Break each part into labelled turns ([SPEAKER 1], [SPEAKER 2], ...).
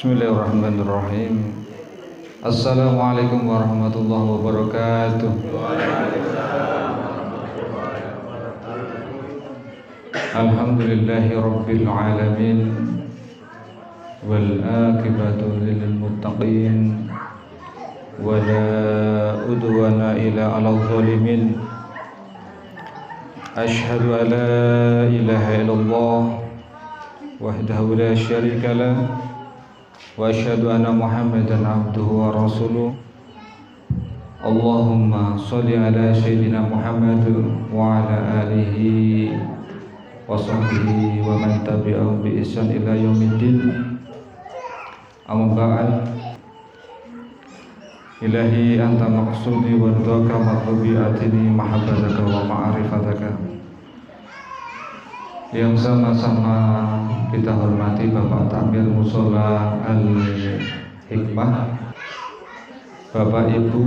[SPEAKER 1] Bismillahirrahmanirrahim. Assalamualaikum warahmatullahi wabarakatuh. Alhamdulillahi rabbil alamin. Wal aqibatu lil muttaqin. Wala udwana illa 'alal zalimin. Asyhadu an la ilaha illallah wahdahu la syarika lah. Wa asyhadu anna Muhammadan abduhu wa rasuluh. Allahumma sholli ala sayyidina Muhammad wa ala alihi wa sahbihi wa man tabi'ahum bi ihsan ila yaumiddin. Amma ba'd. Ilahi anta maqsudi wa ridhaka matlubi atini mahabbataka wa ma'rifataka. Yang sama-sama kita hormati Bapak Takmir Mushola Al-Hikmah, Bapak Ibu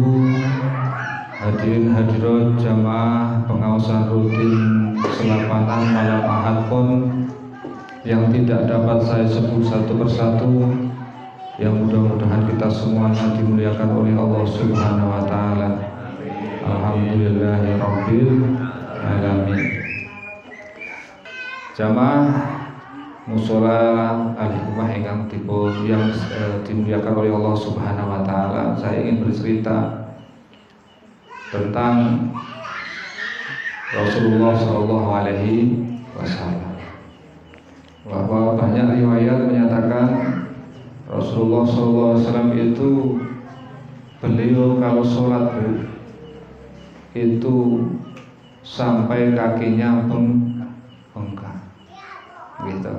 [SPEAKER 1] hadirin hadirat jamaah pengawasan rutin Selapanan malam Ahad Pon yang tidak dapat saya sebut satu persatu, yang mudah-mudahan kita semuanya dimuliakan oleh Allah Subhanahu wa taala. Alhamdulillahirabbil alamin. Jamaah Mushola Al-Hikmah yang dimuliakan oleh Allah Subhanahu wa taala, saya ingin bercerita tentang Rasulullah sallallahu alaihi wasallam. Bahwa banyak riwayat menyatakan Rasulullah sallallahu alaihi wasallam itu beliau kalau sholat itu sampai kakinya bengkak gitu.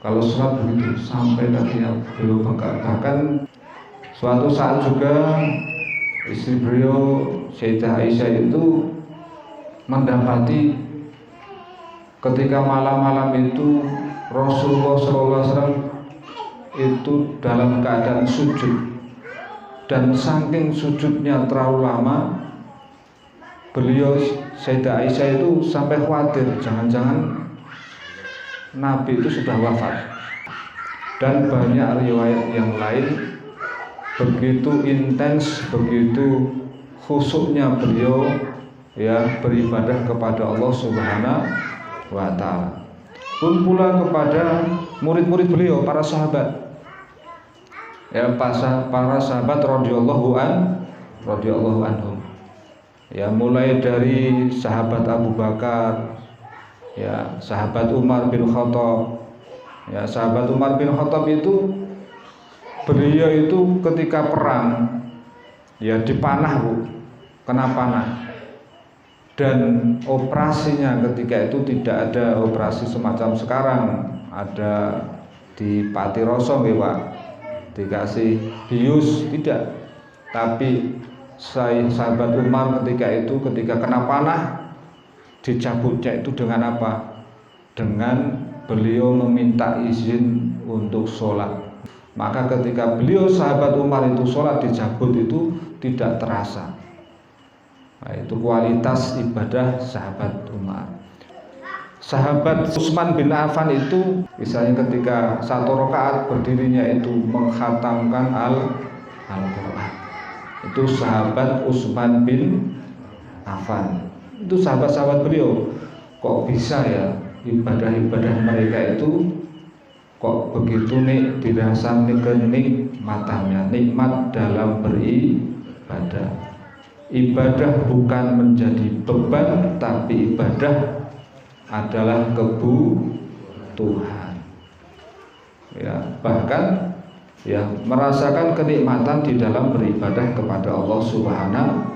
[SPEAKER 1] Kalau sholat begitu sampai kakinya beliau bengkak. Bahkan suatu saat juga istri beliau Sayyidah Aisyah itu mendapati ketika malam-malam itu Rasulullah SAW itu dalam keadaan sujud, dan saking sujudnya terlalu lama, beliau Sayyidah Aisyah itu sampai khawatir jangan-jangan Nabi itu sudah wafat. Dan banyak riwayat yang lain, begitu intens, begitu khusyuknya beliau beribadah kepada Allah Subhanahu wa taala. Pun pula kepada murid-murid beliau, para sahabat. Para sahabat radhiyallahu anhum. Mulai dari sahabat Abu Bakar, sahabat Umar bin Khattab. Sahabat Umar bin Khattab itu beliau itu ketika perang dipanah, kena panah. Dan operasinya ketika itu tidak ada operasi semacam sekarang, ada di Patiroso Pak, dikasih bius, tidak. Tapi sahabat Umar ketika kena panah, dicabutnya itu dengan apa? Dengan beliau meminta izin untuk sholat. Maka ketika beliau sahabat Umar itu sholat dicabut itu tidak terasa. Nah, itu kualitas ibadah sahabat Umar. Sahabat Utsman bin Affan itu misalnya ketika satu rakaat berdirinya itu mengkhatamkan Al-Quran. Itu sahabat Utsman bin Affan. Itu sahabat-sahabat beliau. Kok bisa ibadah-ibadah mereka itu kok begitu dirasa nikmatnya, nikmat dalam beribadah. Ibadah bukan menjadi beban, tapi ibadah adalah kebutuhan. Bahkan merasakan kenikmatan di dalam beribadah kepada Allah Subhanahu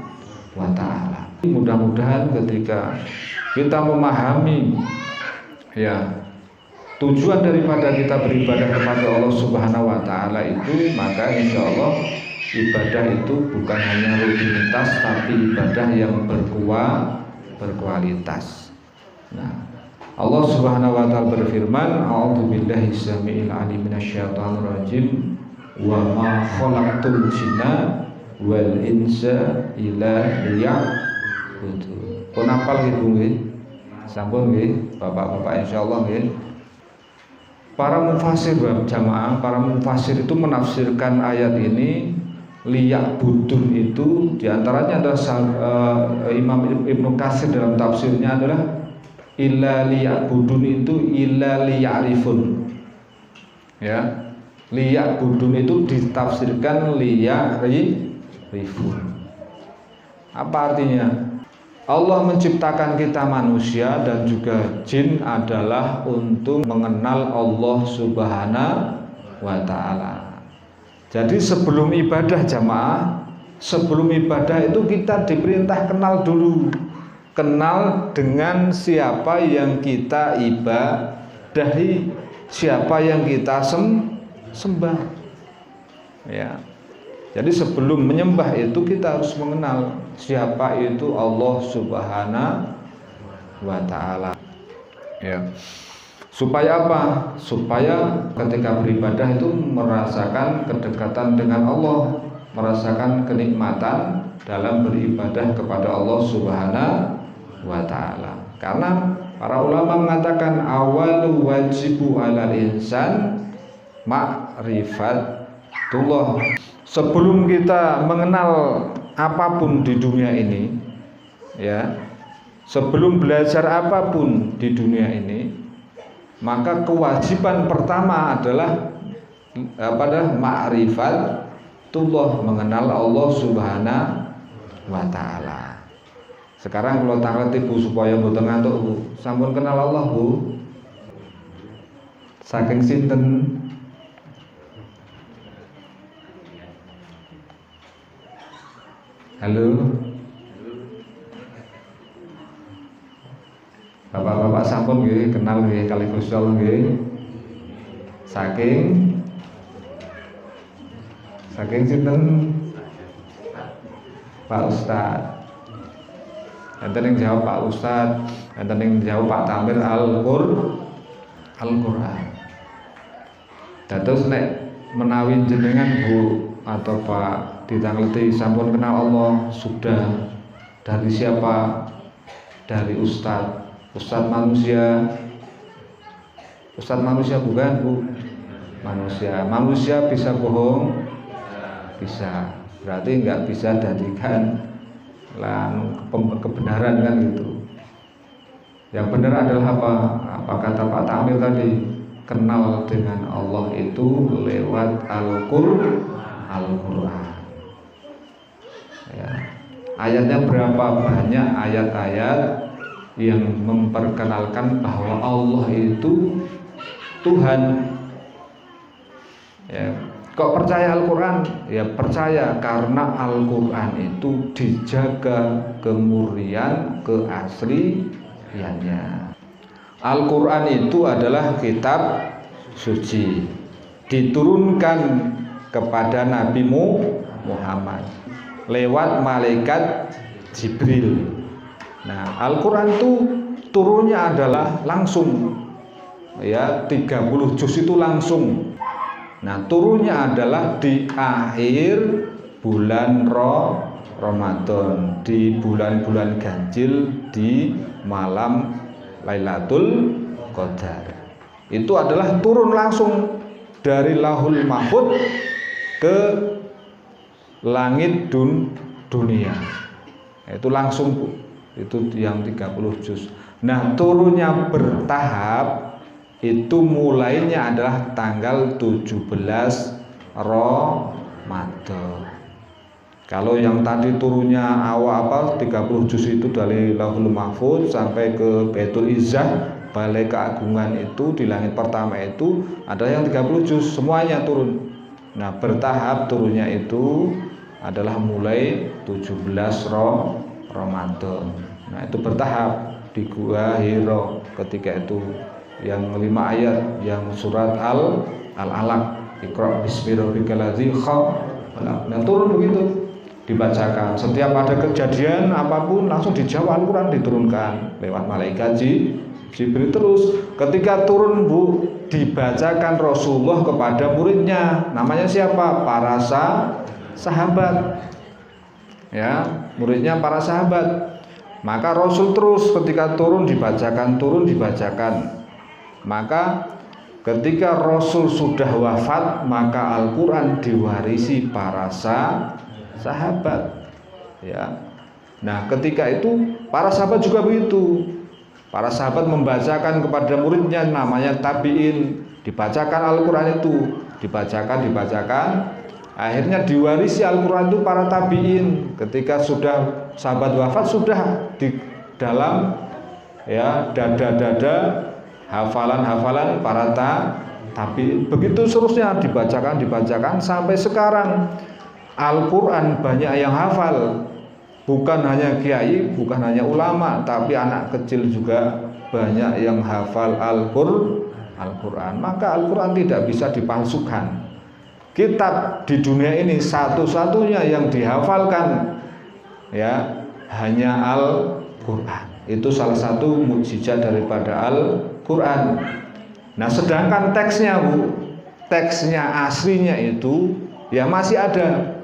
[SPEAKER 1] wa taala. Mudah-mudahan ketika kita memahami tujuan daripada kita beribadah kepada Allah Subhanahu wa taala itu, maka insya Allah ibadah itu bukan hanya rutinitas, tapi ibadah yang berkualitas. Nah, Allah Subhanahu wa taala berfirman, a'udzubillahi samiil alim minasyaitonir rajim, wa ma khalaqtul jinna wal insa illa liya'budun. Pun apal nggih Bu nggih? Sampun nggih, Bapak-bapak insyaallah nggih. para mufasir jamaah, para mufasir itu menafsirkan ayat ini liyak budun itu diantaranya adalah Imam Ibnu Katsir dalam tafsirnya adalah illa liyak budun itu illa liya'rifun. Ya, liyak budun itu ditafsirkan liya'rifun. Apa artinya? Allah menciptakan kita manusia dan juga jin adalah untuk mengenal Allah Subhanahu wa ta'ala. Jadi sebelum ibadah jamaah, sebelum ibadah itu kita diperintah kenal dulu. Kenal dengan siapa yang kita ibadahi, siapa yang kita sembah. Ya. Jadi sebelum menyembah itu kita harus mengenal siapa itu Allah Subhanahu wa ta'ala. Ya. Supaya apa? Supaya ketika beribadah itu merasakan kedekatan dengan Allah, merasakan kenikmatan dalam beribadah kepada Allah Subhanahu wa ta'ala. Karena para ulama mengatakan awal wajibu alal insan ma'rifatullah. Sebelum kita mengenal apapun di dunia ini, ya, sebelum belajar apapun di dunia ini, maka kewajiban pertama adalah pada ma'rifatullah, mengenal Allah Subhanahu wa ta'ala. Sekarang kalau tanglet Bu supaya mboten ngantuk Bu, sampun kenal Allah Bu? Saking sinten? Halo. Bapak-bapak sampun nggih kenal nggih kali Gusti Allah nggih. Saking sinten? Pak Ustad. Enten yang jawab Pak Ustad, enten yang jawab Pak Tamir Al-Qur'an. Dados nek menawi jenengan Bu atau Pak ditangleti sampun kenal Allah, sudah dari siapa? Dari Ustadz manusia. Ustadz manusia bukan Bu? Manusia bisa bohong? Bisa. Berarti nggak bisa jadikan kebenaran kan gitu. Yang benar adalah apa kata Pak Tamir tadi, kenal dengan Allah itu lewat Al-Qur'an. Ya. Ayatnya berapa banyak ayat-ayat yang memperkenalkan bahwa Allah itu Tuhan. Ya. Kok percaya Al-Quran? Ya percaya karena Al-Quran itu dijaga kemurnian, keasliannya. Al-Quran itu adalah kitab suci, diturunkan kepada Nabi Muhammad lewat malaikat Jibril. Nah, Al-Quran itu turunnya adalah langsung, ya 30 juz itu langsung. Nah, turunnya adalah di akhir bulan Ramadan, di bulan-bulan ganjil, di malam Lailatul Qadar. Itu adalah turun langsung dari Lauhul Mahfuz ke langit dunia. Itu langsung Bu. Itu yang 30 juz. Nah, turunnya bertahap. Itu mulainya adalah tanggal 17 Ramadan. Kalau yang tadi turunnya awal 30 juz itu dari Lauhul Mahfuz sampai ke Baitul Izzah, Balai Keagungan itu di langit pertama itu ada yang 30 juz, semuanya turun. Nah, bertahap turunnya itu adalah mulai 17 Ramadan. Nah, itu bertahap di Gua Hira ketika itu yang 5 ayat yang surat Al-Alaq, Iqra bismi rabbikal ladzi khalaq. Nah, turun begitu dibacakan. Setiap ada kejadian apapun langsung dijawab, Al-Quran diturunkan lewat malaikat Jibril. Terus ketika turun Bu, dibacakan Rasulullah kepada muridnya. Namanya siapa? Para sahabat. Ya, muridnya para sahabat. Maka Rasul terus ketika turun dibacakan. Maka ketika Rasul sudah wafat, maka Al-Quran diwarisi para sahabat. Ya. Nah, ketika itu para sahabat juga begitu. Para sahabat membacakan kepada muridnya, namanya tabi'in, dibacakan Al-Quran itu, dibacakan. Akhirnya diwarisi Al-Quran itu para tabi'in. Ketika sudah sahabat wafat, sudah di dalam ya dada-dada hafalan para tabi'in. Begitu seterusnya dibacakan sampai sekarang Al-Quran banyak yang hafal. Bukan hanya kiai, bukan hanya ulama, tapi anak kecil juga banyak yang hafal Al-Quran. Maka Al-Quran tidak bisa dipalsukan. Kitab di dunia ini satu-satunya yang dihafalkan ya hanya Al-Quran. Itu salah satu mukjizat daripada Al-Quran. Nah, sedangkan teksnya aslinya itu ya masih ada.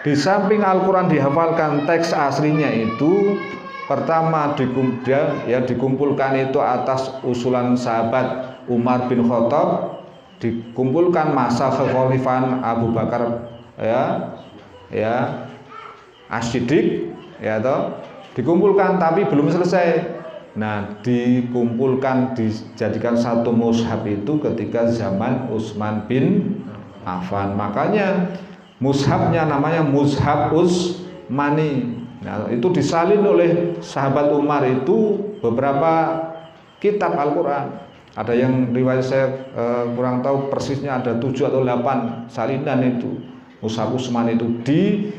[SPEAKER 1] Di samping Al-Quran dihafalkan, teks aslinya itu pertama dikumpulkan itu atas usulan sahabat Umar bin Khattab, dikumpulkan masa kekhalifahan Abu Bakar As-Siddiq dikumpulkan tapi belum selesai. Nah, dikumpulkan dijadikan satu mushaf itu ketika zaman Utsman bin Affan. Makanya mushafnya namanya Mushaf Utsmani. Nah, itu disalin oleh sahabat Umar itu beberapa kitab Al-Quran. Ada yang riwayat saya kurang tahu persisnya, ada 7 atau 8 salinan itu Mushaf Utsmani itu. Di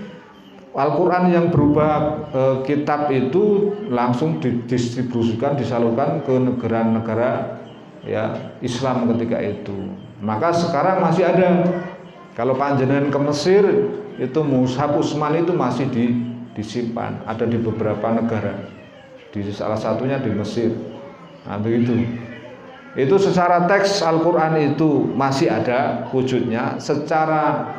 [SPEAKER 1] Al-Quran yang berupa kitab itu langsung didistribusikan, disalurkan ke negara-negara ya Islam ketika itu. Maka sekarang masih ada. Kalau panjenengan ke Mesir, itu Mushaf Utsmani itu masih disimpan, ada di beberapa negara. Di salah satunya di Mesir. Nah, begitu. Itu secara teks Al-Quran itu masih ada wujudnya. Secara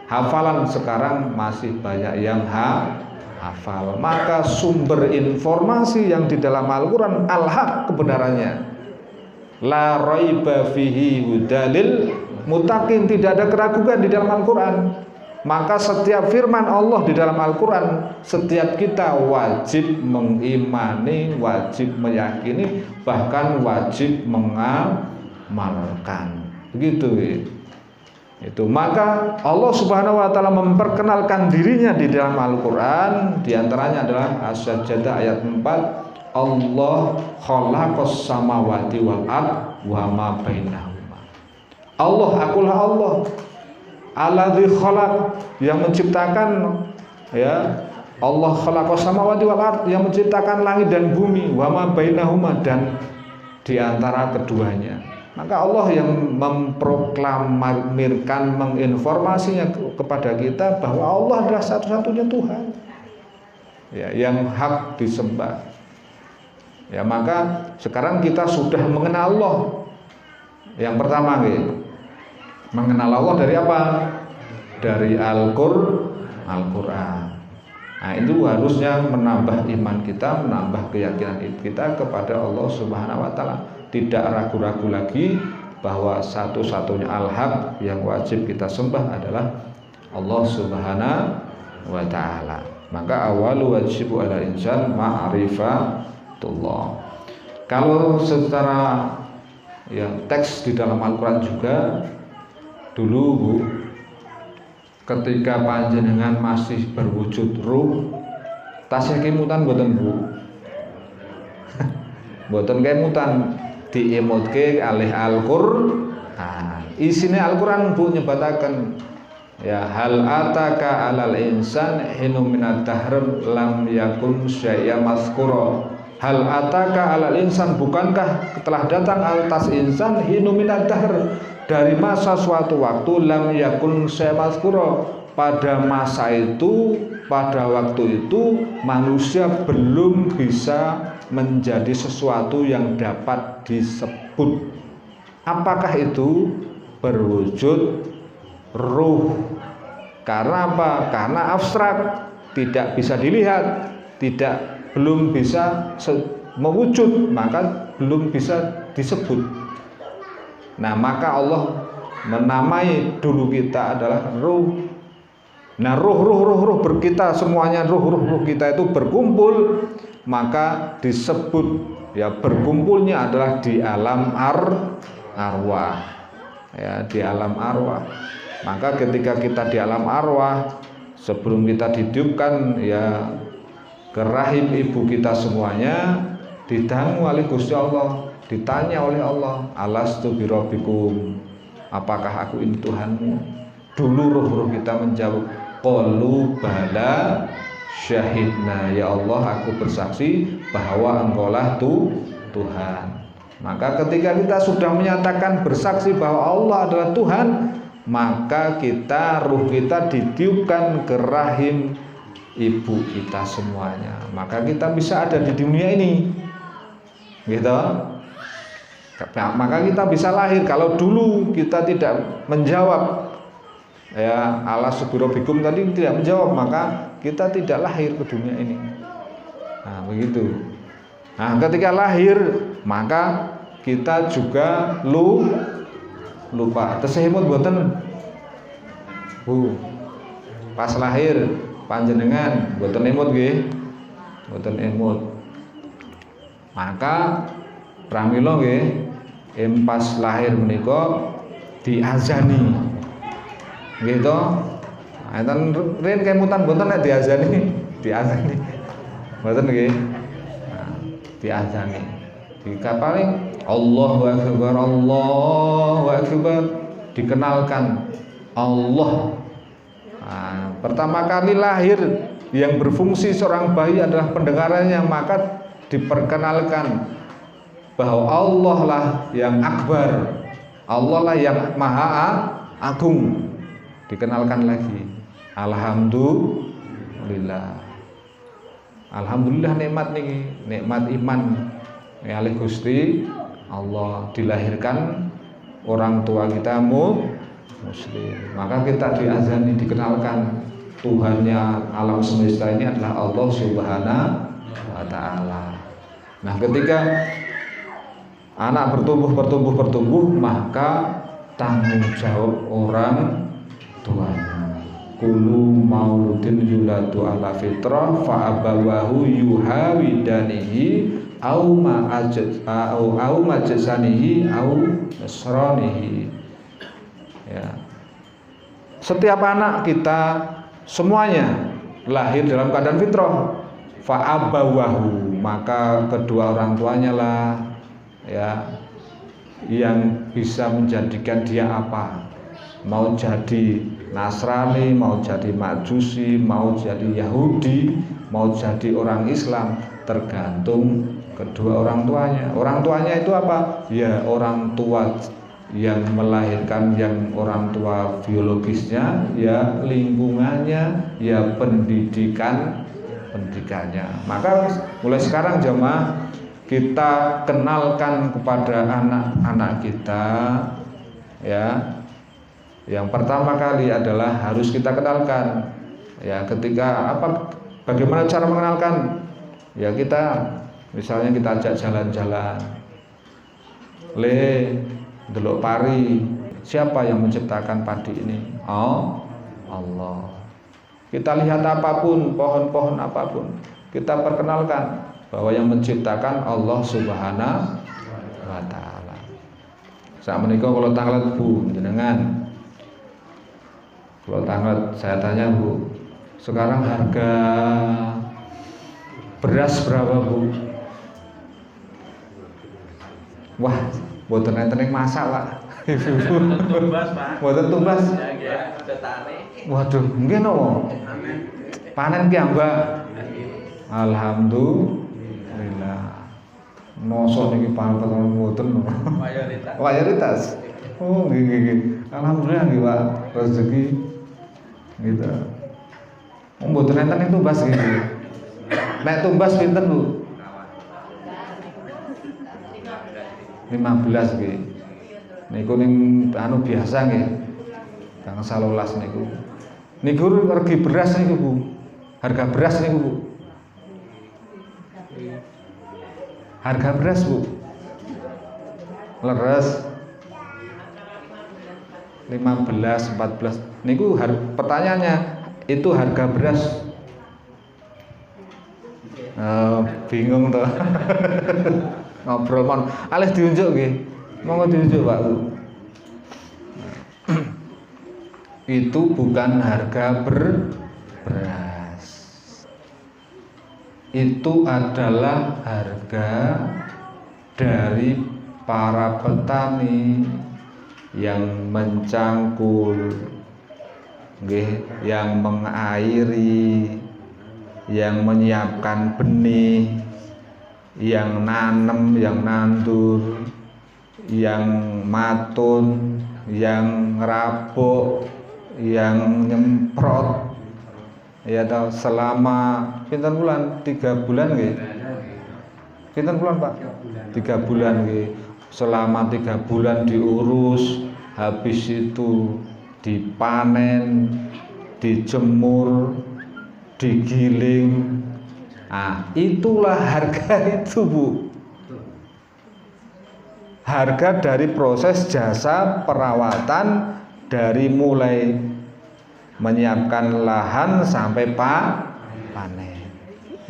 [SPEAKER 1] hafalan sekarang masih banyak yang hafal. Maka sumber informasi yang di dalam Al-Quran al-haq kebenarannya. La raiba fihi hudalil mutakin, tidak ada keraguan di dalam Al-Quran. Maka setiap firman Allah di dalam Al-Quran, setiap kita wajib mengimani, wajib meyakini, bahkan wajib mengamalkan. Begitu. Itu maka Allah Subhanahu wa taala memperkenalkan dirinya di dalam Al-Quran. Di antaranya adalah As-Sajdah ayat 4, Allah khalaqas samawati wal ard wa ma bainahuma. Akulah Allah, alladzi khalaq, yang menciptakan ya. Allah khalaqas samawati wal ard, yang menciptakan langit dan bumi, wa ma bainahuma, dan di antara keduanya. Maka Allah yang memproklamirkan, menginformasinya kepada kita bahwa Allah adalah satu-satunya Tuhan ya, yang hak disembah. Ya, maka sekarang kita sudah mengenal Allah. Yang pertama mengenal Allah dari apa? Dari Al-Quran. Nah, itu harusnya menambah iman kita, menambah keyakinan kita kepada Allah Subhanahu wa taala. Tidak ragu-ragu lagi bahwa satu-satunya al-haq yang wajib kita sembah adalah Allah Subhanahu wa taala. Maka awalu wajibu ala insan ma'rifatullah. Kalau secara teks di dalam Al-Quran juga dulu ketika panjenengan masih berwujud ruh, tasih kemutan mboten Bu. Mboten kemutan, diemutke alih Al-Qur'an. Isine Al-Qur'an Bu nyebataken ya hal ataka alal insan hinum minad dahr lam yakun syai'a mazkura. Hal ataka alal insan, bukankah telah datang atas insan hinum minad dahr, dari masa suatu waktu, lam yakun syai'a mazkura, pada masa itu, pada waktu itu manusia belum bisa menjadi sesuatu yang dapat disebut. Apakah itu? Berwujud ruh. Karena apa? Karena abstrak, tidak bisa dilihat, belum bisa mewujud, maka belum bisa disebut. Nah, maka Allah menamai dulu kita adalah ruh. Nah, ruh kita semuanya, ruh kita itu berkumpul, maka disebut ya berkumpulnya adalah di alam arwah. Ya, di alam arwah. Maka ketika kita di alam arwah, sebelum kita ditiupkan ya ke rahim ibu kita semuanya, didangu oleh Gusti Allah, ditanya oleh Allah, alastu birabbikum, apakah aku ini Tuhanmu? Dulu ruh kita menjawab, qalu bala syahidna, ya Allah aku bersaksi bahwa engkaulah Tuhan. Maka ketika kita sudah menyatakan bersaksi bahwa Allah adalah Tuhan, maka ruh kita ditiupkan ke rahim ibu kita semuanya, maka kita bisa ada di dunia ini, gitu. Maka kita bisa lahir. Kalau dulu kita tidak menjawab ya alastu birabbikum tadi tidak menjawab, maka kita tidak lahir ke dunia ini. Nah, begitu. Nah, ketika lahir maka kita juga lupa. Tesihimut mboten Bu, pas lahir panjenengan mboten imut nggih, mboten imut. Maka pramila nggih pas lahir menika diazani. Nggih to? Enten rin kemutan mboten nek diazani. Mboten nggih. Nah, diazani. Jika paling Allahu Akbar dikenalkan Allah. Nah, pertama kali lahir yang berfungsi seorang bayi adalah pendengarannya, maka diperkenalkan bahwa Allah lah yang akbar, Allah lah yang maha agung. Dikenalkan lagi, alhamdulillah. Alhamdulillah nikmat niki, nikmat iman oleh Gusti Allah, dilahirkan orang tua kita muslim. Maka kita diazani, dikenalkan Tuhannya alam semesta ini adalah Allah Subhanahu wa ta'ala. Nah, ketika anak bertumbuh, maka tanggung jawab orang tuanya. Kullu mauludin yuladu ala fitrah fa abawahu yuhawidanihi au majsanihi au nasranihi. Ya. Setiap anak kita semuanya lahir dalam keadaan fitrah. Fa abawahu, maka kedua orang tuanya lah ya yang bisa menjadikan dia apa, mau jadi Nasrani, mau jadi Majusi, mau jadi Yahudi, mau jadi orang Islam, tergantung kedua orang tuanya. Orang tuanya itu apa? Ya orang tua yang melahirkan, yang orang tua biologisnya, ya lingkungannya, ya pendidikannya. Maka mulai sekarang jemaah kita kenalkan kepada anak-anak kita ya. Yang pertama kali adalah harus kita kenalkan ya, ketika bagaimana cara mengenalkan ya, kita misalnya kita ajak jalan-jalan, delok pari, siapa yang menciptakan padi ini? Oh, Allah. Kita lihat apapun, pohon-pohon apapun, kita perkenalkan bahwa yang menciptakan Allah Subhanahu wa ta'ala. Saat menikah kalau tanglet Bu jenengan, kalau tanglet saya tanya Bu, sekarang harga beras berapa Bu? Wah, mboten enten ing masak lah.
[SPEAKER 2] Tumbas, Pak.
[SPEAKER 1] Mboten tumbas.
[SPEAKER 2] Ya,
[SPEAKER 1] Waduh, nggih napa? Panen ki Mbak. Alhamdulillah. Mosok niki panen mboten. Mayoritas. Oh, nggih. Alhamdulillah nggih, Pak. Rezeki gitu. Mboten enten ing tumbas gitu. Nek tumbas pinten, Bu? 15 nggih. Niku ning anu biasa nggih. Kang 11 niku. Niku regi beras niku, Bu. Harga beras niku, Bu. Harga beras, Bu. Leres. 15, 14. Niku pertanyaannya itu harga beras. Bingung toh. Ngobrol mon. Alih diunjuk nggih. Monggo diunjuk, Pak. Itu bukan harga beras. Itu adalah harga dari para petani yang mencangkul, yang mengairi, yang menyiapkan benih, yang nanem, yang nandur, yang matun, yang ngerabuk, yang nyemprot, ya tahu selama pinten bulan 3 bulan nggih. Pinten bulan Pak? 3 bulan nggih. Selama 3 bulan diurus, habis itu dipanen, dijemur, digiling. Ah, itulah harga itu, Bu. Harga dari proses jasa perawatan dari mulai menyiapkan lahan sampai panen.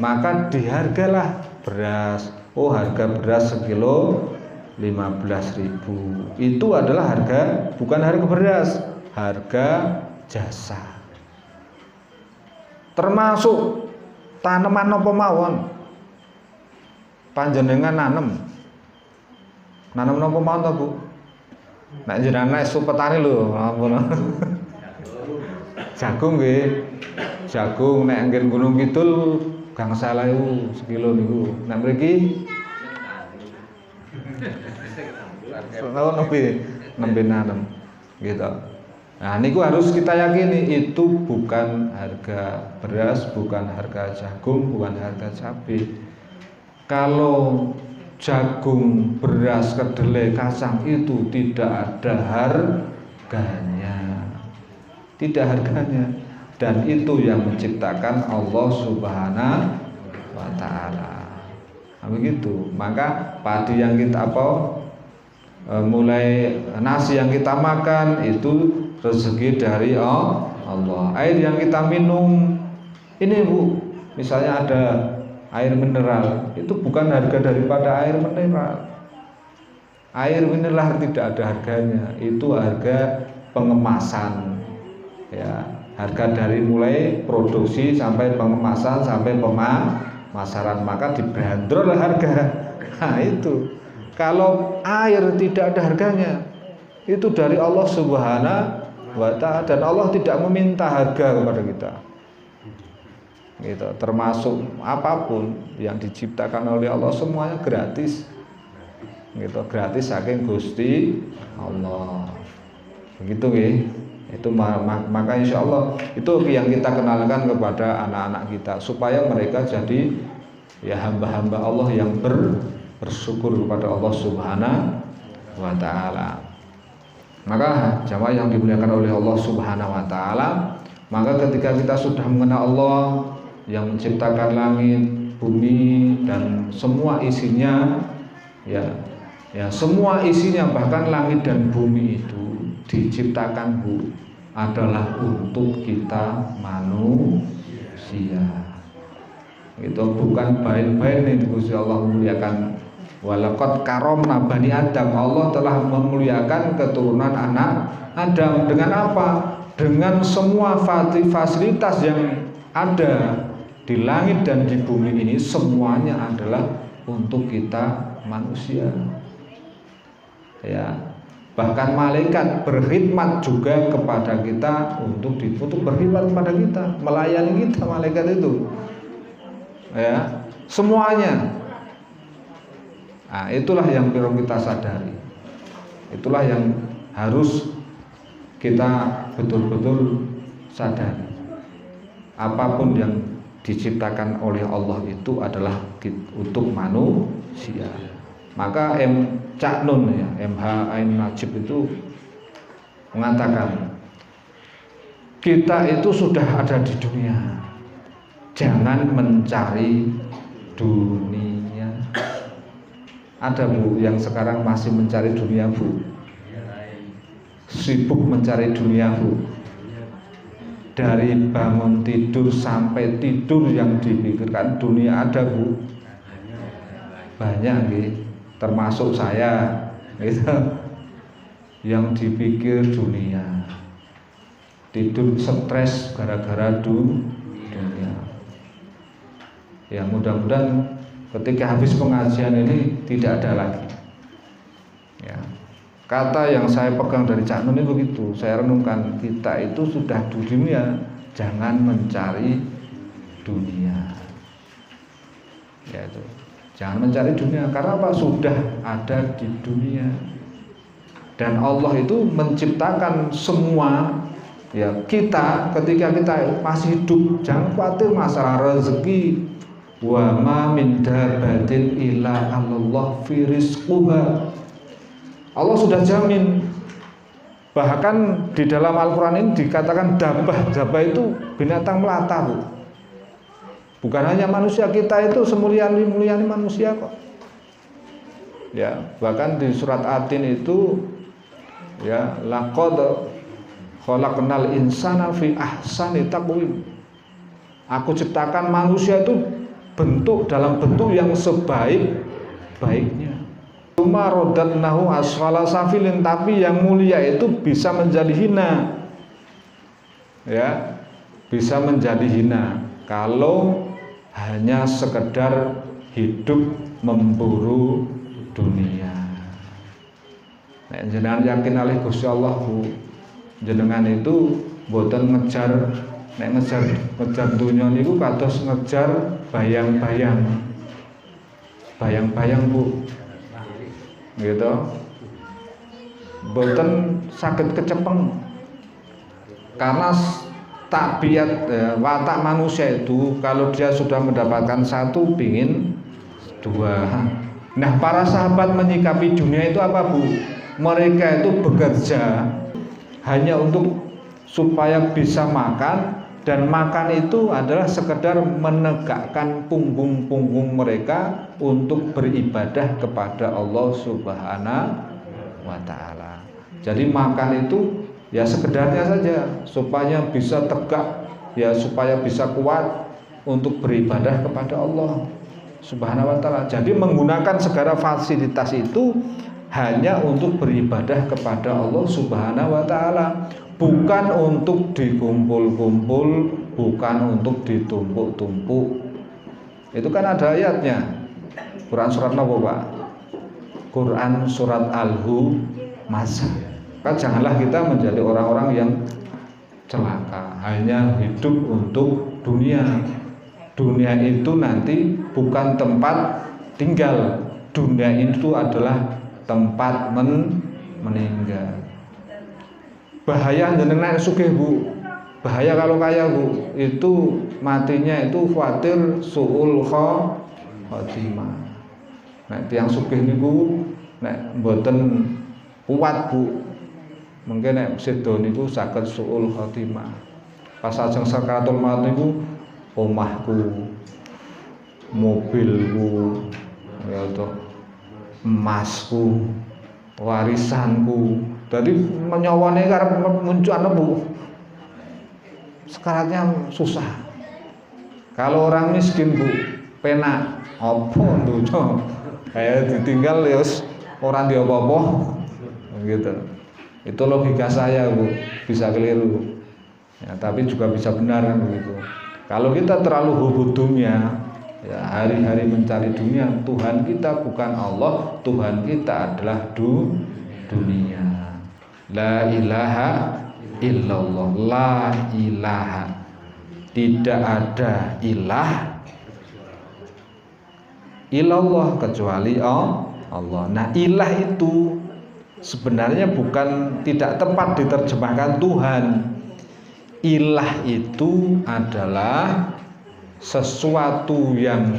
[SPEAKER 1] Maka dihargalah beras. Oh, harga beras sekilo 15.000. Itu adalah harga, bukan harga beras, harga jasa. Termasuk tanaman napa mawon. Panjenengan nanam napa mawon to, Bu? Nek jenengan iso petani lho, ampun. Jagung nggih. Jagung nek nggen Gunung Kidul gangsal 1.000 sekilo niku. Nek mriki nembe nanam gitu. Nah, niku harus kita yakini itu bukan harga beras, bukan harga jagung, bukan harga cabai. Kalau jagung, beras, kedelai, kacang itu tidak ada harganya. Tidak harganya. Dan itu yang menciptakan Allah Subhanahu wa taala. Nah, begitu. Maka padi yang kita mulai nasi yang kita makan itu rezeki dari Allah. Air yang kita minum ini, Bu, misalnya ada air mineral, itu bukan harga daripada air mineral. Air mineral tidak ada harganya, itu harga pengemasan. Ya, harga dari mulai produksi sampai pengemasan sampai pemasaran, maka dibanderol harga. Nah, itu. Kalau air tidak ada harganya, itu dari Allah Subhanahu wa ta'ala, dan Allah tidak meminta harga kepada kita. Gitu, termasuk apapun yang diciptakan oleh Allah semuanya gratis. Gitu, gratis saking Gusti Allah. Begitu nggih. Itu maka insya Allah itu yang kita kenalkan kepada anak-anak kita supaya mereka jadi ya hamba-hamba Allah yang bersyukur kepada Allah Subhanahu wa ta'ala. Maka jamaah yang dimuliakan oleh Allah Subhanahu wa ta'ala, maka ketika kita sudah mengenal Allah yang menciptakan langit, bumi dan semua isinya, ya semua isinya, bahkan langit dan bumi itu diciptakan, Bu, adalah untuk kita manusia. Itu bukan baik-baik nih Gusti Allah memuliakan. Walaqad karomna bani Adam, Allah telah memuliakan keturunan anak Adam dengan apa? Dengan semua fasilitas yang ada di langit dan di bumi ini, semuanya adalah untuk kita manusia. Ya, bahkan malaikat berkhidmat juga kepada kita untuk berkhidmat kepada kita, melayani kita, malaikat itu. Ya, semuanya. Nah, itulah yang perlu kita sadari. Itulah yang harus kita betul-betul sadari. Apapun yang diciptakan oleh Allah itu adalah untuk manusia. Maka Cak Nun ya, MH Ain Najib itu mengatakan, kita itu sudah ada di dunia, jangan mencari dunia. Ada, Bu, yang sekarang masih mencari dunia, Bu? sibuk mencari dunia, Bu. Dari bangun tidur sampai tidur yang dipikirkan dunia ada, Bu. Banyak gitu. Termasuk saya gitu. Yang dipikir dunia. Tidur stres gara-gara dunia. Ya mudah-mudahan ketika habis pengajian ini tidak ada lagi. Ya. Kata yang saya pegang dari Cak Nun itu begitu, saya renungkan, kita itu sudah di dunia, jangan mencari dunia. Ya itu, jangan mencari dunia, karena apa? Sudah ada di dunia. Dan Allah itu menciptakan semua, ya kita ketika kita masih hidup, jangan khawatir masalah rezeki. Wa ma min dabbatin illa 'alallah fi rizquha. Allah sudah jamin. Bahkan di dalam Al-Quran ini dikatakan dabah. Dabah itu binatang melata, Bu. Bukan hanya manusia, kita itu semulia-mulianya manusia kok. Ya, bahkan di surat Atin itu ya, laqad khalaqnal insana fi ahsani taqwim. Aku ciptakan manusia itu dalam bentuk yang sebaik-baiknya. Cuma rodatnahu asfala safilin, tapi yang mulia itu bisa menjadi hina. Ya, bisa menjadi hina kalau hanya sekedar hidup memburu dunia. Nek jenengan yakin alih Gusti Allah, Bu, jenengan itu mboten ngejar, nek ngejar dunia niku kados ngejar bayang-bayang. Bayang-bayang, Bu. Gitu. Mboten saged kecepeng. Karena tabiat watak manusia itu kalau dia sudah mendapatkan satu pingin dua. Nah, para sahabat menyikapi dunia itu apa, Bu? Mereka itu bekerja hanya untuk supaya bisa makan, dan makan itu adalah sekedar menegakkan punggung-punggung mereka untuk beribadah kepada Allah Subhanahu wa Ta'ala. Jadi makan itu ya sekedarnya saja supaya bisa tegak, ya supaya bisa kuat untuk beribadah kepada Allah Subhanahu wa Ta'ala. Jadi menggunakan segala fasilitas itu hanya untuk beribadah kepada Allah Subhanahu wa Ta'ala, bukan untuk dikumpul-kumpul, bukan untuk ditumpuk-tumpuk. Itu kan ada ayatnya. Quran surat apa, Pak? Quran surat Al-Humazah. Kan janganlah kita menjadi orang-orang yang celaka, hanya hidup untuk dunia. Dunia itu nanti bukan tempat tinggal. Dunia itu adalah tempat meninggal. Bahaya jenengan sugih, Bu. Bahaya kalau kaya, Bu. Itu matinya itu khawatir suul khotimah. Nek tiyang sugih niku nek mboten kuat, Bu, mungkin nek sedo niku saged suul khotimah. Pas ajeng sakaratul maut niku omahku, mobilku, ya to, emasku, warisanku. Jadi menyawane karep muncul Bu. Sekaratnya susah. Kalau orang miskin, Bu, penak apa ndonya. Kayak ditinggal ya orang dia apa-apa gitu. Itu logika saya, Bu. Bisa keliru. Ya, tapi juga bisa benar kan begitu. Kalau kita terlalu hubud dunia, ya hari-hari mencari dunia, Tuhan kita bukan Allah, Tuhan kita adalah dunia. La ilaha illallah. La ilaha, tidak ada ilah illallah kecuali Allah. Nah, ilah itu sebenarnya bukan, tidak tepat diterjemahkan Tuhan. Ilah itu adalah sesuatu yang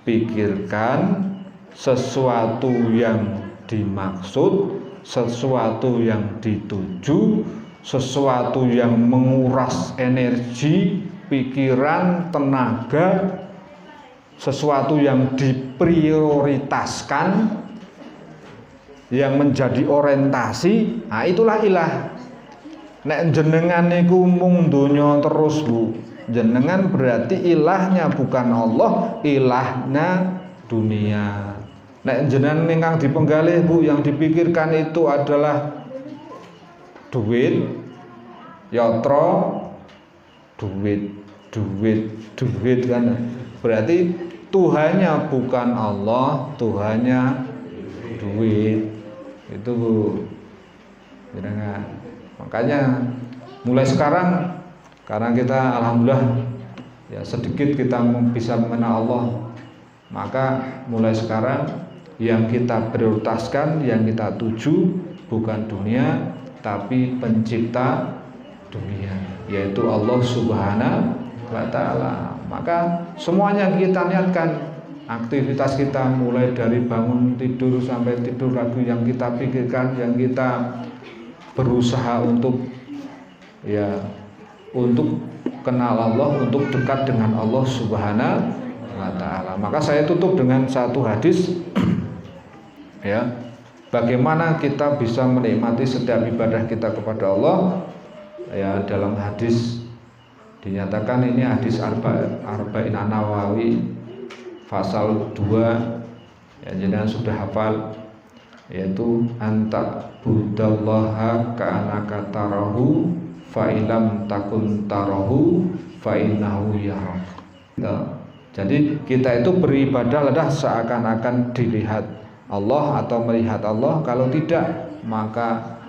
[SPEAKER 1] dipikirkan, sesuatu yang dimaksud, sesuatu yang dituju, sesuatu yang menguras energi, pikiran, tenaga, sesuatu yang diprioritaskan
[SPEAKER 3] yang menjadi orientasi, nah itulah ilah. Nek jenengan niku mung donya terus Bu, jenengan berarti ilahnya bukan Allah, ilahnya dunia. Nek jenengan ingkang dipenggalih Bu, yang dipikirkan itu adalah duit, yatra, duit kan. Berarti Tuhannya bukan Allah, Tuhannya duit. Itu Bu. Jenengan. Makanya mulai sekarang, karena kita alhamdulillah ya sedikit kita bisa mengenal Allah, maka mulai sekarang yang kita prioritaskan, yang kita tuju bukan dunia tapi pencipta dunia, yaitu Allah Subhanahu wa Ta'ala. Maka semuanya kita niatkan, aktivitas kita mulai dari bangun tidur sampai tidur lagi, yang kita pikirkan, yang kita berusaha untuk kenal Allah, untuk dekat dengan Allah Subhanahu wa Ta'ala. Maka saya tutup dengan satu hadis ya, bagaimana kita bisa menikmati setiap ibadah kita kepada Allah. Ya, dalam hadis dinyatakan, ini hadis Arba'in An-Nawawi pasal 2 ya, jangan sudah hafal, yaitu anta budallaha ka'anaka tarahu fa ilam takun tarahu fa innahu yarak. Jadi kita itu beribadah adalah seakan-akan dilihat Allah atau melihat Allah. Kalau tidak, maka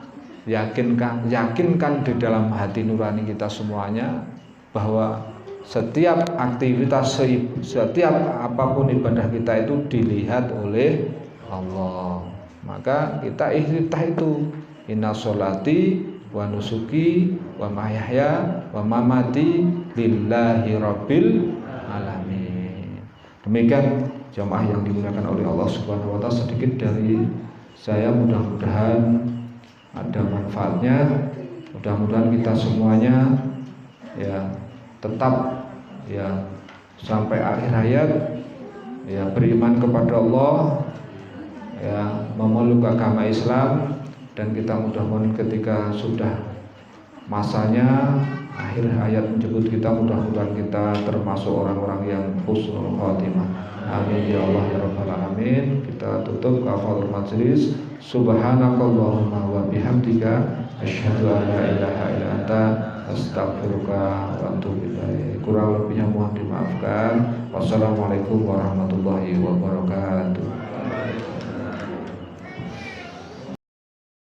[SPEAKER 3] yakinkan di dalam hati nurani kita semuanya bahwa setiap aktivitas, setiap apapun ibadah kita itu dilihat oleh Allah. Maka kita iftitah itu, inna sholati wa nusuki wa mahyaya wa mamati lillahi rabbil alamin. Demikian jamaah yang dimuliakan oleh Allah Subhanahu wa Ta'ala, sedikit dari saya, mudah-mudahan ada manfaatnya. Mudah-mudahan kita semuanya ya tetap ya sampai akhir hayat ya beriman kepada Allah, ya memeluk agama Islam, dan kita mudah-mudahan ketika sudah masanya akhir hayat menjemput kita, mudah-mudahan kita termasuk orang-orang yang husnul khatimah. Amin ya Allah ya rabbal alamin. Kita tutup kafaratul majlis. Subhanakallahumma wa bihamdika asyhadu an la ilaha illa anta astaghfiruka wa atubu ilaik. Kurang lebihnya mohon dimaafkan. Wassalamualaikum warahmatullahi wabarakatuh.